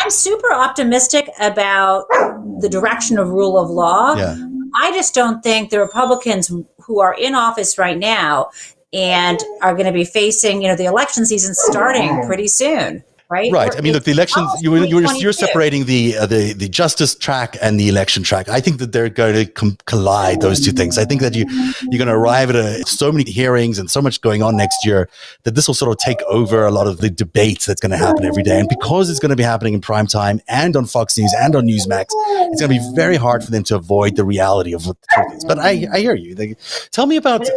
I'm super optimistic about the direction of rule of law. Yeah. I just don't think the Republicans who are in office right now and are going to be facing, the election season starting pretty soon. Right. I mean, look, the elections, you're separating the justice track and the election track. I think that they're going to collide, those two things. I think that you're going to arrive at so many hearings and so much going on next year that this will sort of take over a lot of the debates that's going to happen every day. And because it's going to be happening in prime time and on Fox News and on Newsmax, it's going to be very hard for them to avoid the reality of what the truth is. But I hear you. Tell me about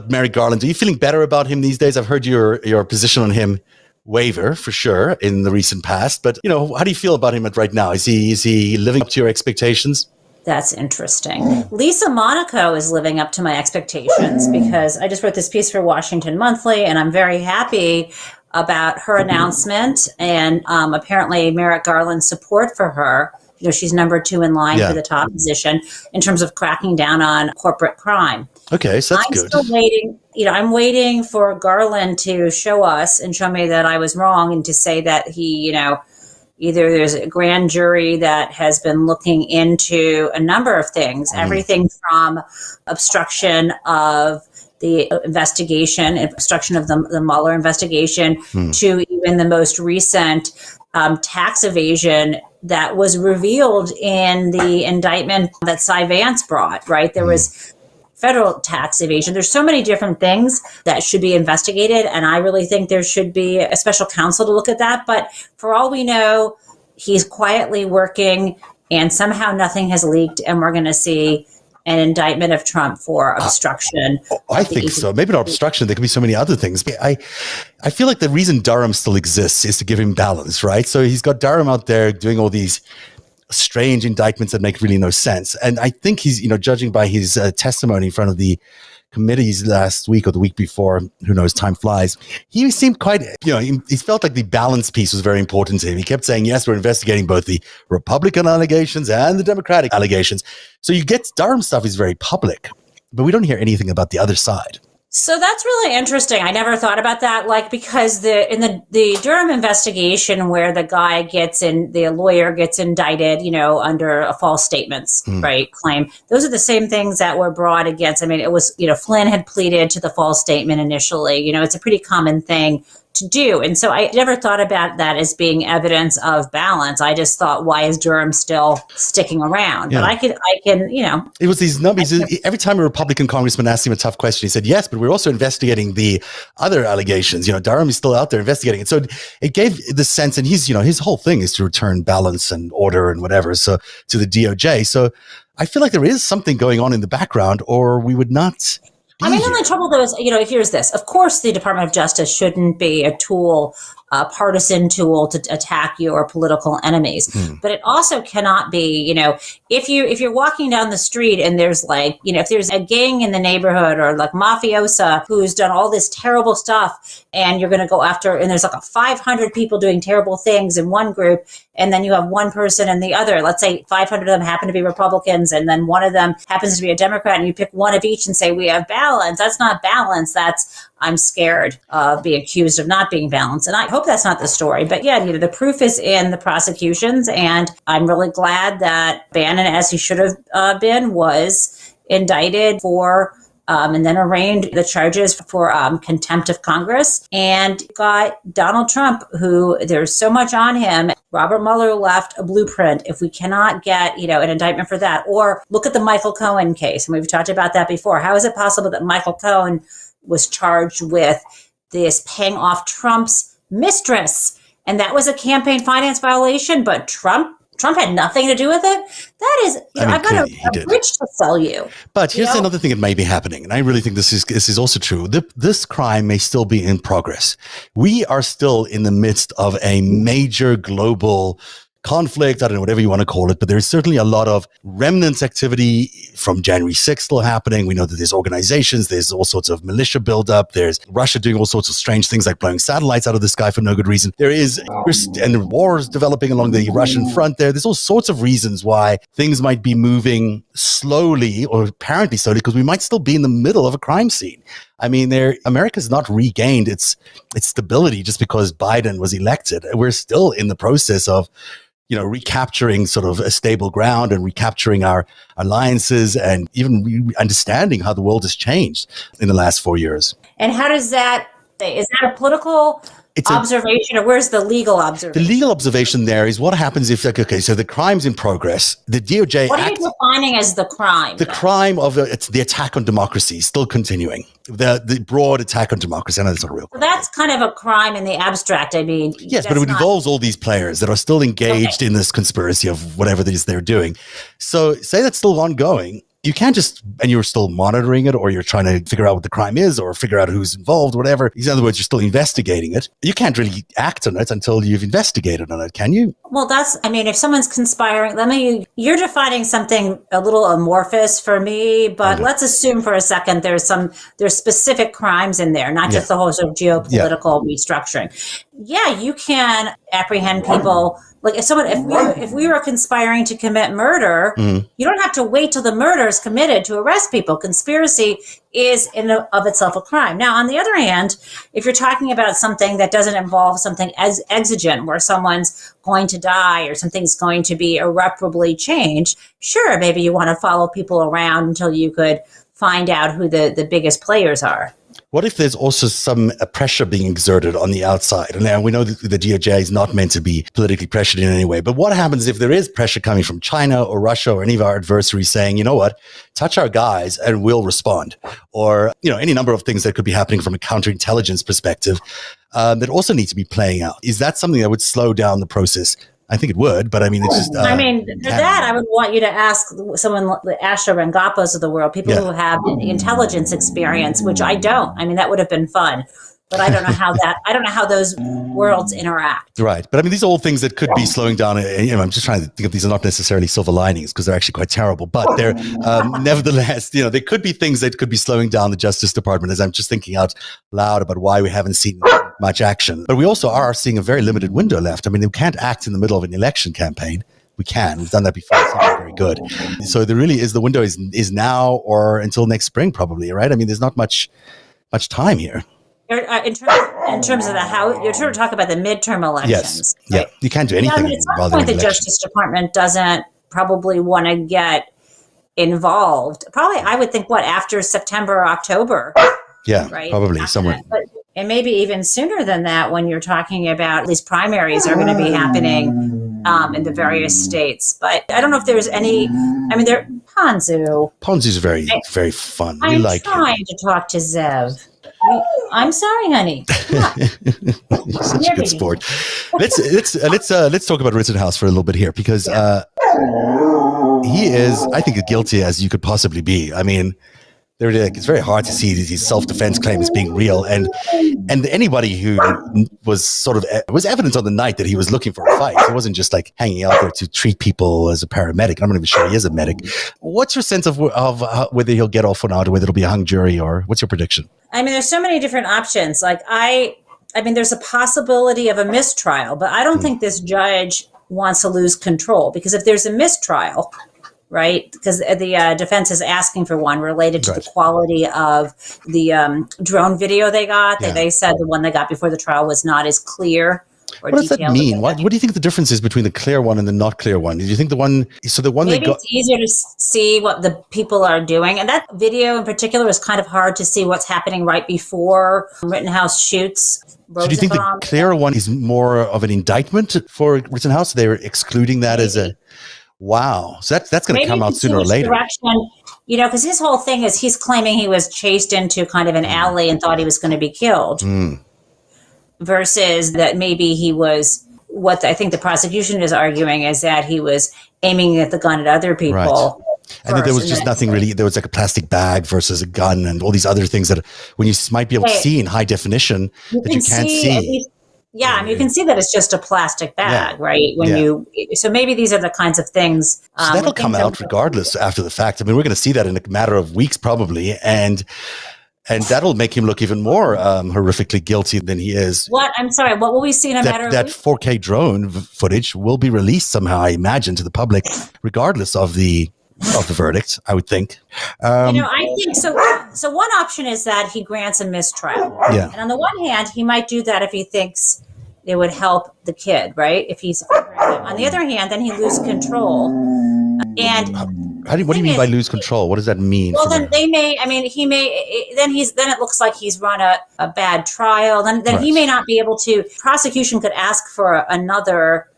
Merrick Garland. Are you feeling better about him these days? I've heard your position on him waver for sure in the recent past, but how do you feel about him right now? Is he living up to your expectations? That's interesting. Lisa Monaco is living up to my expectations because I just wrote this piece for Washington Monthly, and I'm very happy about her announcement and apparently Merrick Garland's support for her. She's number 2 in line for the top position in terms of cracking down on corporate crime. Okay, so that's good. I'm still waiting. I'm waiting for Garland to show us and show me that I was wrong, and to say that he, either there's a grand jury that has been looking into a number of things, everything from obstruction of the investigation, obstruction of the Mueller investigation, to even the most recent tax evasion that was revealed in the indictment that Cy Vance brought, right? There was federal tax evasion. There's so many different things that should be investigated, and I really think there should be a special counsel to look at that. But for all we know, he's quietly working, and somehow nothing has leaked, and we're going to see an indictment of Trump for obstruction. I think so. Maybe not obstruction. There could be so many other things. I feel like the reason Durham still exists is to give him balance, right? So he's got Durham out there doing all these strange indictments that make really no sense. And I think he's, judging by his testimony in front of the committees last week or the week before, who knows, time flies, he seemed quite, he felt like the balance piece was very important to him. He kept saying, yes, we're investigating both the Republican allegations and the Democratic allegations. So you get Durham stuff is very public, but we don't hear anything about the other side. So that's really interesting. I never thought about that, because in the Durham investigation, where the lawyer gets indicted, under a false statements, right, claim, those are the same things that were brought against. I mean, it was, Flynn had pleaded to the false statement initially. It's a pretty common thing to do. And so I never thought about that as being evidence of balance. I just thought, why is Durham still sticking around? Yeah. But I can, It was these numbers. Every time a Republican congressman asked him a tough question, he said, yes, but we're also investigating the other allegations. Durham is still out there investigating it. So it gave the sense, and he's, his whole thing is to return balance and order and whatever, so to the DOJ. So I feel like there is something going on in the background, or we would not. The only trouble though is, here's this. Of course, the Department of Justice shouldn't be a partisan tool to attack your political enemies. But it also cannot be, if you're walking down the street and there's if there's a gang in the neighborhood or mafiosa who's done all this terrible stuff, and you're going to go after, and there's 500 people doing terrible things in one group, and then you have one person in the other. Let's say 500 of them happen to be Republicans, and then one of them happens to be a Democrat, and you pick one of each and say, we have balance. That's not balance. I'm scared of being accused of not being balanced. And I hope that's not the story. But yeah, the proof is in the prosecutions. And I'm really glad that Bannon, as he should have been, was indicted for and then arraigned the charges for contempt of Congress, and got Donald Trump, who there's so much on him. Robert Mueller left a blueprint. If we cannot get, an indictment for that, or look at the Michael Cohen case, and we've talked about that before. How is it possible that Michael Cohen was charged with this paying off Trump's mistress, and that was a campaign finance violation, but Trump had nothing to do with it? That is, I've got a bridge to sell you. But here's another thing that may be happening, and I really think this is also true. This crime may still be in progress. We are still in the midst of a major global conflict, I don't know, whatever you want to call it, but there's certainly a lot of remnants activity from January 6th still happening. We know that there's organizations, there's all sorts of militia buildup, there's Russia doing all sorts of strange things like blowing satellites out of the sky for no good reason. And wars developing along the Russian front there. There's all sorts of reasons why things might be moving slowly, or apparently slowly, because we might still be in the middle of a crime scene. I mean, America's not regained its stability just because Biden was elected. We're still in the process of, recapturing sort of a stable ground and recapturing our alliances and even understanding how the world has changed in the last 4 years. And how does that, is that a political observation, or where's the legal observation? The legal observation there is what happens if, so the crime's in progress. The DOJ. What are you defining as the crime? The crime of it's the attack on democracy is still continuing. The broad attack on democracy. I know that's not real. So that's kind of a crime in the abstract. I mean, yes, but it involves all these players that are still engaged in this conspiracy of whatever it is they're doing. So say that's still ongoing. You can't just, and you're still monitoring it, or you're trying to figure out what the crime is, or figure out who's involved, whatever. In other words, you're still investigating it. You can't really act on it until you've investigated on it, can you? Well, if someone's conspiring, you're defining something a little amorphous for me, but let's assume for a second there's specific crimes in there, not just the whole sort of geopolitical restructuring. Yeah, you can apprehend people. Like if we were conspiring to commit murder, you don't have to wait till the murder is committed to arrest people. Conspiracy is in of itself a crime. Now, on the other hand, if you're talking about something that doesn't involve something as exigent, where someone's going to die or something's going to be irreparably changed, sure, maybe you want to follow people around until you could find out who the biggest players are. What if there's also some pressure being exerted on the outside? And now we know that the DOJ is not meant to be politically pressured in any way. But what happens if there is pressure coming from China or Russia or any of our adversaries saying, you know what, touch our guys and we'll respond? Or, any number of things that could be happening from a counterintelligence perspective that also need to be playing out. Is that something that would slow down the process? I think it would, but it's just... for that, I would want you to ask someone, the Asher Rangappas of the world, people who have intelligence experience, which I don't. That would have been fun, but I don't know how those worlds interact. Right. But these are all things that could be slowing down. I'm just trying to think of these are not necessarily silver linings because they're actually quite terrible, but they're nevertheless, there could be things that could be slowing down the Justice Department, as I'm just thinking out loud about why we haven't seen much action. But we also are seeing a very limited window left. We can't act in the middle of an election campaign. We can. We've done that before. It's not very good. So there really is, the window is now or until next spring probably, right? There's not much time here. In terms of the House, you're trying to talk about the midterm elections. Yes. Right? Yeah. You can't do anything. At some point, the Justice Department doesn't probably want to get involved. Probably, I would think, after September or October. Yeah, right? Probably somewhere. And maybe even sooner than that when you're talking about these primaries are going to be happening in the various states. But I don't know if there's any, Ponzu. Ponzu's very, very fun. I'm trying to talk to Zev. I'm sorry, honey. You're such a good sport. Let's talk about Rittenhouse for a little bit here because he is, I think, as guilty as you could possibly be. It's very hard to see these self-defense claims being real, and anybody who was was evident on the night that he was looking for a fight. He wasn't just hanging out there to treat people as a paramedic. I'm not even sure he is a medic. What's your sense of whether he'll get off or not, or whether it'll be a hung jury, or what's your prediction? There's so many different options. There's a possibility of a mistrial, but I don't think this judge wants to lose control, because if there's a mistrial, right, because the defense is asking for one related to the quality of the drone video they got. They said the one they got before the trial was not as clear. What does that mean? What do you think the difference is between the clear one and the not clear one? Do you think the one maybe they got, it's easier to see what the people are doing, and that video in particular is kind of hard to see what's happening right before Rittenhouse shoots. So do you think the clear one is more of an indictment for Rittenhouse? They're excluding that as a wow. So that's going to come out sooner or later. Because his whole thing is he's claiming he was chased into kind of an alley and thought he was going to be killed. Versus that maybe he was, what I think the prosecution is arguing is that he was aiming at the gun at other people. Right. And then there was just nothing really, there was a plastic bag versus a gun and all these other things that when you might be able to see in high definition that you can't see. You can see that it's just a plastic bag, right? So maybe these are the kinds of things. So that'll come out regardless after the fact. We're going to see that in a matter of weeks probably. And that'll make him look even more horrifically guilty than he is. What? I'm sorry. What will we see in a matter of weeks? That 4K drone footage will be released somehow, I imagine, to the public, regardless of the of the verdict, I would think. I think so. So one option is that he grants a mistrial. Yeah. And on the one hand, he might do that if he thinks it would help the kid, right? If he's on the other hand, then he loses control. And what do you mean by lose control? What does that mean? Well, then he may. Then it looks like he's run a bad trial. Then right. He may not be able to. Prosecution could ask for another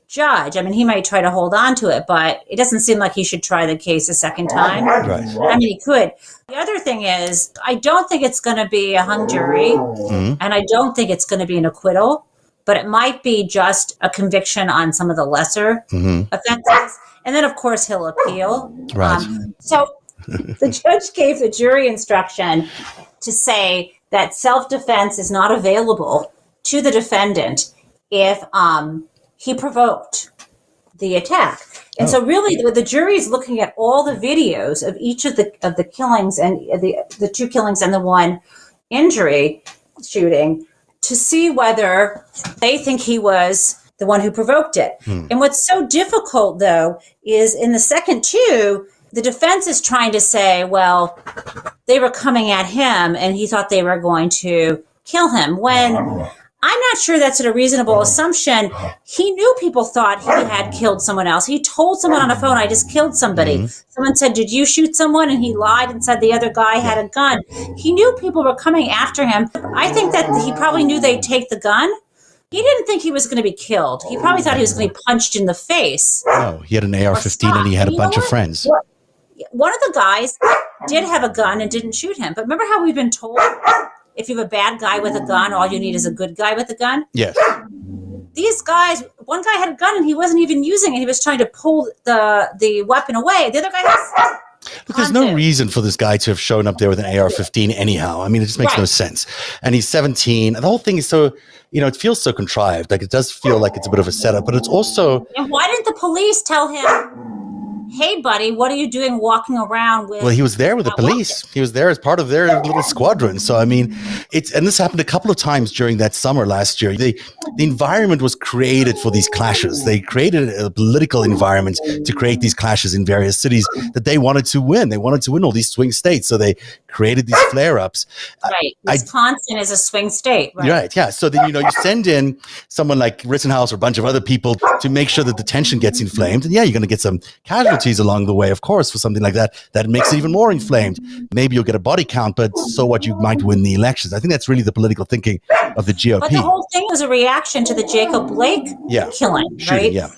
judge. I mean, he might try to hold on to it, but it doesn't seem like he should try the case a second time. Right. I mean, he could. The other thing is, I don't think it's going to be a hung jury, and I don't think it's going to be an acquittal, but it might be just a conviction on some of the lesser offenses. And then, of course, he'll appeal. Right. So the judge gave the jury instruction to say that self-defense is not available to the defendant if he provoked the attack. And so really the jury is looking at all the videos of each of the killings and the two killings and the one injury shooting to see whether they think he was the one who provoked it. And what's so difficult, though, is in the second two, the defense is trying to say, well, they were coming at him and he thought they were going to kill him, when I'm not sure that's a reasonable assumption. He knew people thought he had killed someone else. He told someone on the phone, I just killed somebody. Someone said, did you shoot someone? And he lied and said the other guy had a gun. He knew people were coming after him. I think that he probably knew they'd take the gun. He didn't think he was going to be killed. He probably thought he was going to be punched in the face. No, he had an AR-15 and he had a bunch of friends. One of the guys did have a gun and didn't shoot him. But remember how we've been told if you have a bad guy with a gun, all you need is a good guy with a gun? Yes. These guys, one guy had a gun and he wasn't even using it. He was trying to pull the weapon away. The other guy has... Look, there's no reason for this guy to have shown up there with an AR-15 anyhow. I mean, it just makes no sense. And he's 17. And the whole thing is so, it feels so contrived. Like, it does feel like it's a bit of a setup, but it's also... And why didn't the police tell him, hey, buddy, what are you doing walking around with... Well, he was there with the police. He was there as part of their little squadron. So, I mean, and this happened a couple of times during that summer last year. The environment was created for these clashes. They created a political environment to create these clashes in various cities that they wanted to win. They wanted to win all these swing states. So they created these flare-ups. Right. Wisconsin is a swing state. Right. Yeah. So then, you send in someone like Rittenhouse or a bunch of other people to make sure that the tension gets inflamed. And yeah, you're going to get some casualties along the way, of course, for something like that. That makes it even more inflamed. Maybe you'll get a body count, but so what, you might win the elections. I think that's really the political thinking of the GOP. But the whole thing was a reaction to the Jacob Blake killing, right? Yeah.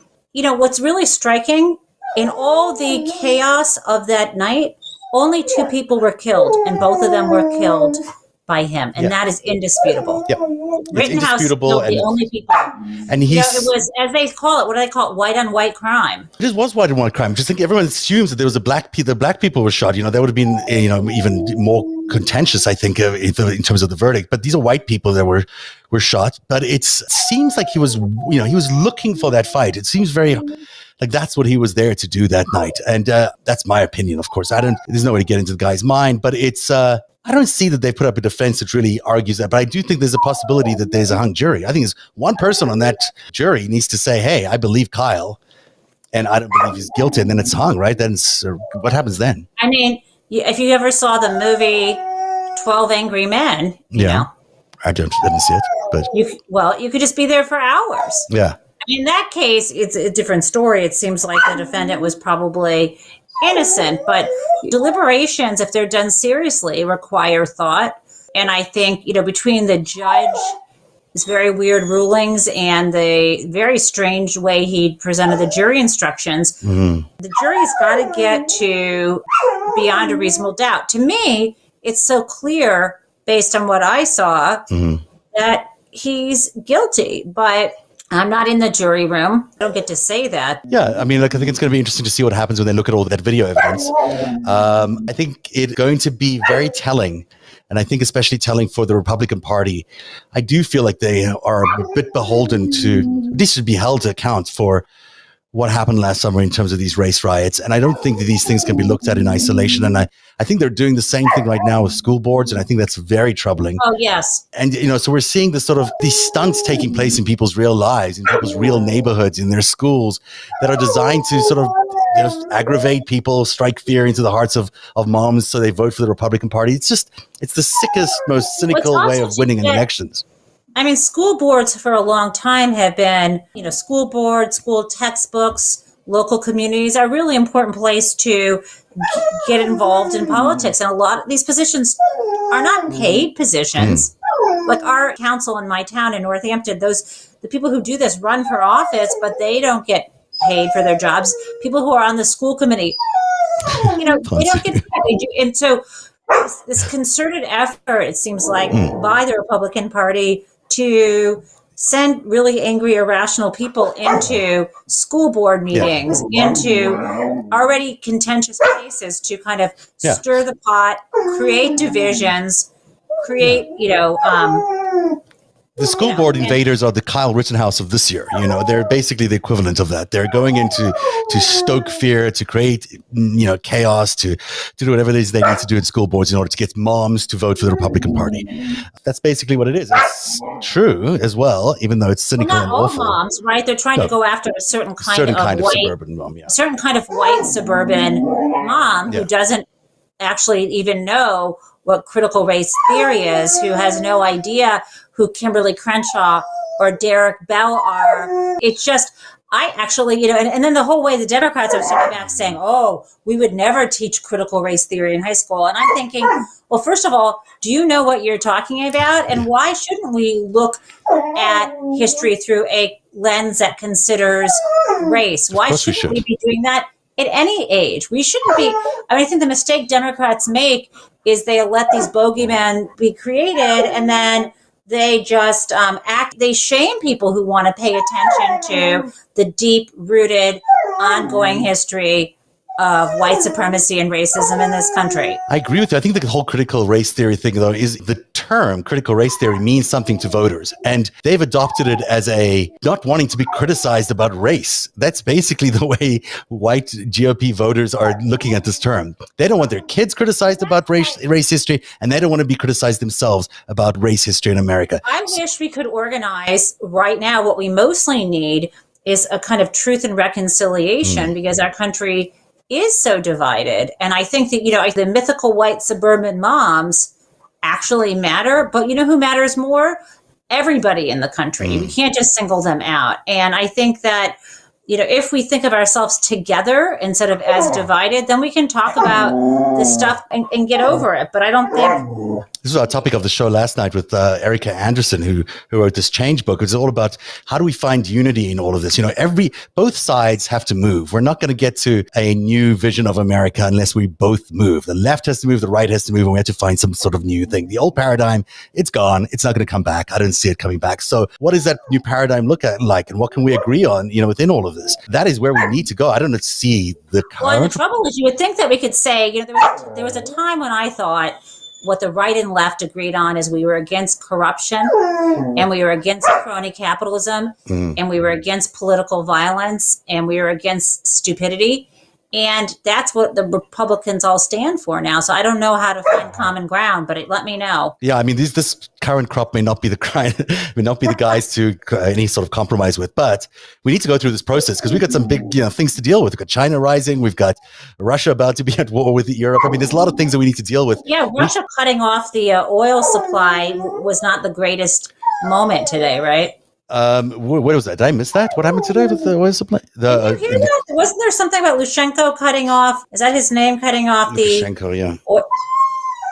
What's really striking, in all the chaos of that night, only 2 people were killed, and both of them were killed by him, and that is indisputable. Yeah, Rittenhouse indisputable, and the only people. And it was, as they call it, what do they call it? White on white crime. It was white on white crime. Just think, everyone assumes that there was the black people were shot. That would have been even more contentious, I think, in terms of the verdict. But these are white people that were shot. But it seems like he was looking for that fight. It seems very like that's what he was there to do that night. And that's my opinion, of course. There's no way to get into the guy's mind, but it's. I don't see that they put up a defense that really argues that, but I do think there's a possibility that there's a hung jury. I think there's one person on that jury needs to say, hey, I believe Kyle, and I don't believe he's guilty, and then it's hung, right? Then what happens then? I mean, if you ever saw the movie 12 Angry Men, you know. I didn't see it, but... You could just be there for hours. Yeah. In that case, it's a different story. It seems like the defendant was probably innocent, but deliberations, if they're done seriously, require thought. And I think, between the judge, his very weird rulings, and the very strange way he presented the jury instructions, the jury's got to get to beyond a reasonable doubt. To me, it's so clear, based on what I saw, that he's guilty, but I'm not in the jury room. I don't get to say that. Yeah, I mean, I think it's going to be interesting to see what happens when they look at all that video evidence. I think it's going to be very telling, and I think especially telling for the Republican Party. I do feel like they are a bit beholden to, this should be held to account for what happened last summer in terms of these race riots. And I don't think that these things can be looked at in isolation. And I think they're doing the same thing right now with school boards. And I think that's very troubling. Oh, yes. And, so we're seeing this these stunts taking place in people's real lives, in people's real neighborhoods, in their schools, that are designed to aggravate people, strike fear into the hearts of moms so they vote for the Republican Party. It's the sickest, most cynical way of winning in elections. I mean, school boards for a long time have been, school boards, school textbooks, local communities are a really important place to get involved in politics. And a lot of these positions are not paid positions. Like our council in my town in Northampton, the people who do this run for office, but they don't get paid for their jobs. People who are on the school committee, they don't get paid. And so this concerted effort, it seems like, by the Republican Party to send really angry, irrational people into school board meetings, into already contentious cases to kind of stir the pot, create divisions, create, the school board invaders are the Kyle Rittenhouse of this year. They're basically the equivalent of that. They're going into to stoke fear, to create, chaos, to do whatever it is they need to do in school boards in order to get moms to vote for the Republican Party. That's basically what it is. It's true as well, even though it's cynical and awful. All moms, right? They're trying to go after a certain kind of white suburban mom, certain kind of white suburban mom who doesn't actually even know what critical race theory is, who has no idea who Kimberly Crenshaw or Derek Bell are. It's just, I actually, and then the whole way the Democrats are sitting back saying, oh, we would never teach critical race theory in high school. And I'm thinking, well, first of all, do you know what you're talking about? And why shouldn't we look at history through a lens that considers race? Why shouldn't we be doing that at any age? We shouldn't be. I think the mistake Democrats make is they let these bogeymen be created, and then they just they shame people who want to pay attention to the deep-rooted, ongoing history of white supremacy and racism in this country. I agree with you. I think the whole critical race theory thing, though, is the term critical race theory means something to voters. And they've adopted it as a not wanting to be criticized about race. That's basically the way white GOP voters are looking at this term. They don't want their kids criticized about race history, and they don't want to be criticized themselves about race history in America. I wish we could organize right now. What we mostly need is a kind of truth and reconciliation because our country is so divided. And I think that, the mythical white suburban moms actually matter, but who matters more? Everybody in the country. We can't just single them out. And I think that, if we think of ourselves together instead of as divided, then we can talk about this stuff and get over it. But I don't think... This was our topic of the show last night with Erica Anderson, who wrote this Change book. It's all about how do we find unity in all of this? Both sides have to move. We're not going to get to a new vision of America unless we both move. The left has to move, the right has to move, and we have to find some sort of new thing. The old paradigm, it's gone. It's not going to come back. I don't see it coming back. So what does that new paradigm look like, and what can we agree on, within all of this? That is where we need to go. I don't see the current... Well, the trouble is you would think that we could say, there was a time when I thought what the right and left agreed on is we were against corruption and we were against crony capitalism and we were against political violence and we were against stupidity. And that's what the Republicans all stand for now. So I don't know how to find common ground, but let me know. Yeah, I mean, this current crop may not be the guys to any sort of compromise with, but we need to go through this process because we've got some big things to deal with. We've got China rising. We've got Russia about to be at war with Europe. I mean, there's a lot of things that we need to deal with. Yeah, Russia cutting off the oil supply was not the greatest moment today, right? What was that? Did I miss that? What happened today with the oil supply? Did you hear that? Wasn't there something about Lushenko cutting off? Is that his name? Cutting off Lushenko, yeah.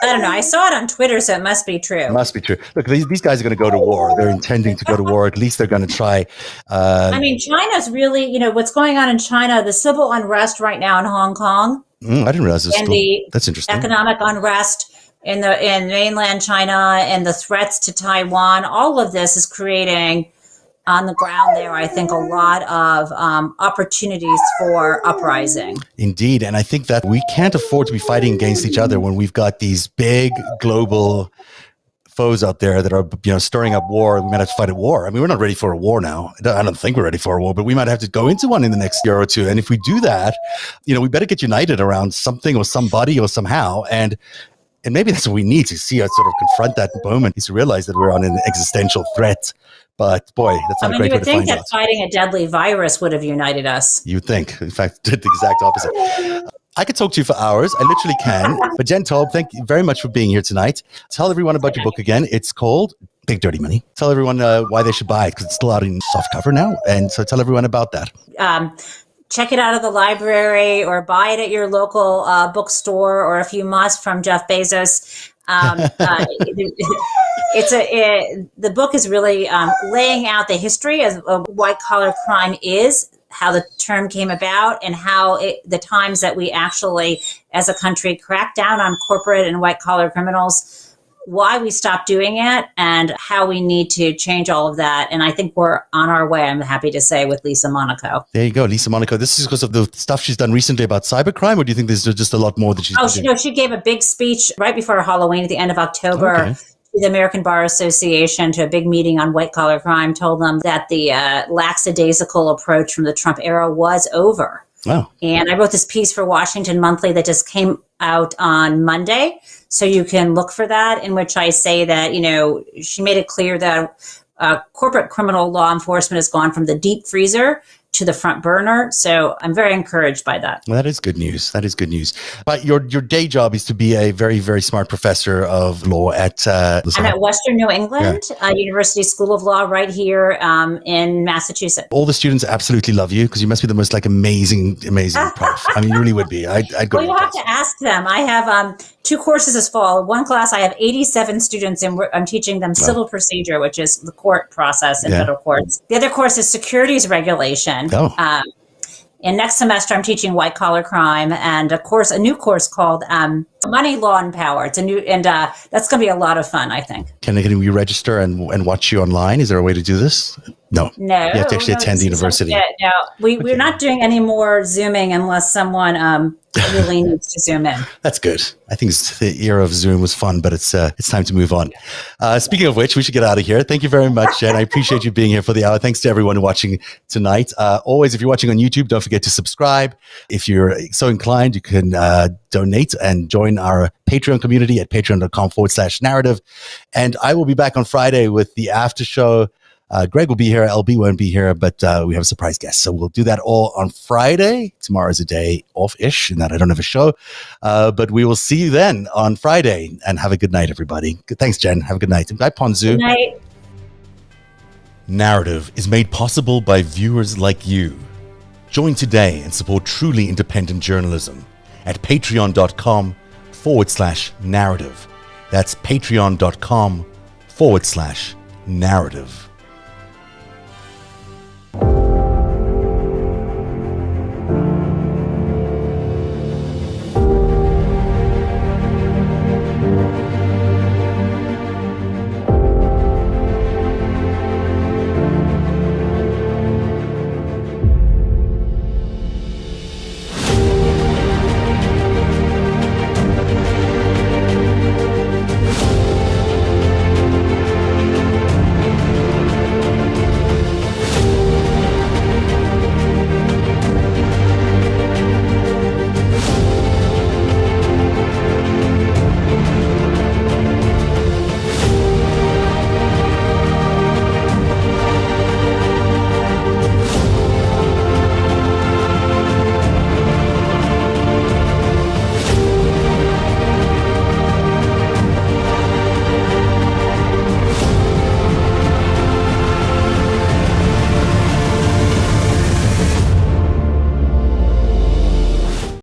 I don't know. I saw it on Twitter, so it must be true. It must be true. Look, these guys are going to go to war. They're intending to go to war. At least they're going to try. I mean, China's really, what's going on in China, the civil unrest right now in Hong Kong. I didn't realize this. That's interesting. Economic unrest in mainland China and the threats to Taiwan. All of this is creating on the ground there, I think, a lot of opportunities for uprising. Indeed. And I think that we can't afford to be fighting against each other when we've got these big global foes out there that are, stirring up war. We might have to fight a war. I mean, we're not ready for a war now. I don't think we're ready for a war, but we might have to go into one in the next year or two. And if we do that, we better get united around something or somebody or somehow. And maybe that's what we need to see us sort of confront that moment, is to realize that we're on an existential threat. But boy, that's not a great you way would to think find that out. fighting a deadly virus would have united us. You would think. In fact, did the exact opposite. I could talk to you for hours. I literally can. But Jen Taub, thank you very much for being here tonight. Tell everyone about your book again. It's called Big Dirty Money. Tell everyone why they should buy it, because it's still out in softcover now. And so tell everyone about that. Check it out at the library or buy it at your local bookstore, or if you must, from Jeff Bezos. The book is really laying out the history of white collar crime is, how the term came about, and how the times that we actually, as a country, crack down on corporate and white collar criminals, why we stopped doing it, and how we need to change all of that. And I think we're on our way, I'm happy to say, with Lisa Monaco. There you go, Lisa Monaco. This is because of the stuff she's done recently about cybercrime, or do you think there's just a lot more that she's doing? She gave a big speech right before Halloween at the end of October. Okay. To the American Bar Association, to a big meeting on white collar crime, told them that the lackadaisical approach from the Trump era was over. Wow. And I wrote this piece for Washington Monthly that just came out on Monday. So you can look for that, in which I say that, she made it clear that corporate criminal law enforcement has gone from the deep freezer to the front burner. So I'm very encouraged by that. Well, that is good news. But your day job is to be a very, very smart professor of law at... I'm at Western New England University School of Law right here in Massachusetts. All the students absolutely love you, because you must be the most amazing prof. I mean, you really would be. I'd go. Well, you have to ask them. I have 2 courses this fall. One class, I have 87 students, and I'm teaching them civil procedure, which is the court process in federal courts. The other course is securities regulation. And next semester, I'm teaching white collar crime, and a new course called Money, Law, and Power. It's a new, and that's going to be a lot of fun, I think. Can we register and watch you online? Is there a way to do this? No. You have to actually attend the university. No, we're not doing any more Zooming unless someone really needs to Zoom in. That's good. I think the era of Zoom was fun, but it's time to move on. Speaking of which, we should get out of here. Thank you very much, Jen. I appreciate you being here for the hour. Thanks to everyone watching tonight. Always, if you're watching on YouTube, don't forget to subscribe. If you're so inclined, you can donate and join our Patreon community at patreon.com/narrative. And I will be back on Friday with the after show. Greg will be here. LB won't be here, but we have a surprise guest. So we'll do that all on Friday. Tomorrow's a day off-ish, and that I don't have a show. But we will see you then on Friday. And have a good night, everybody. Thanks, Jen. Have a good night. Bye, Ponzu. Good night. Narrative is made possible by viewers like you. Join today and support truly independent journalism at patreon.com/narrative. That's patreon.com/narrative.